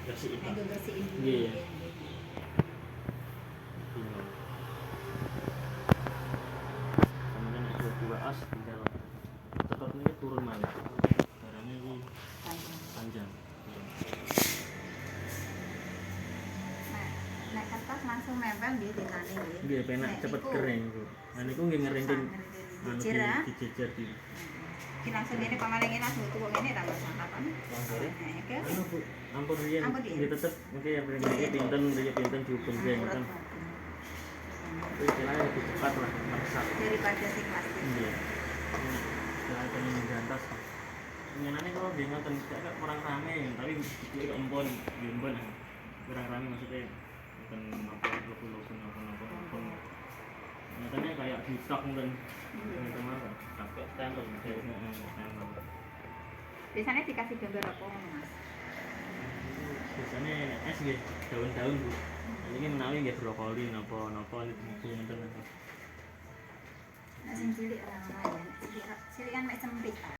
bersihin. Ayo bersihin dulu. Iya. Kemudian ada dua as tinggal tetap ini turun mana barangnya ini panjang. Nek kertas langsung nempel di tinane nggih. Nggih penak cepet kering Bu. Nah niku nggih ngeringking Jejer ah. dijejer di. Ki langsung ngene pamaling langsung tuku ngene ta Mas kapan? Langsung. Oke. Anu Bu, ampun riyen. Ampun riyen. Nggih tetep mungkin ya iki pinten diukur nggih ngoten. Istilahnya lebih cepat lah masak Daripada si plastik. iya istilahnya pengen gantas pengenannya kalau dia ngoten tidak kurang rame tapi itu empon kurang rame maksudnya bukan apa nyatanya kayak di stok mungkin teman-teman pakai stempel stempel Biasanya dikasih gambar apa Mas? biasanya es gitu daun-daun Bu ini menawi nggih brokoli napa niku ngoten. Nek sing cilik ora ora ya. Cilik kan mek sempit.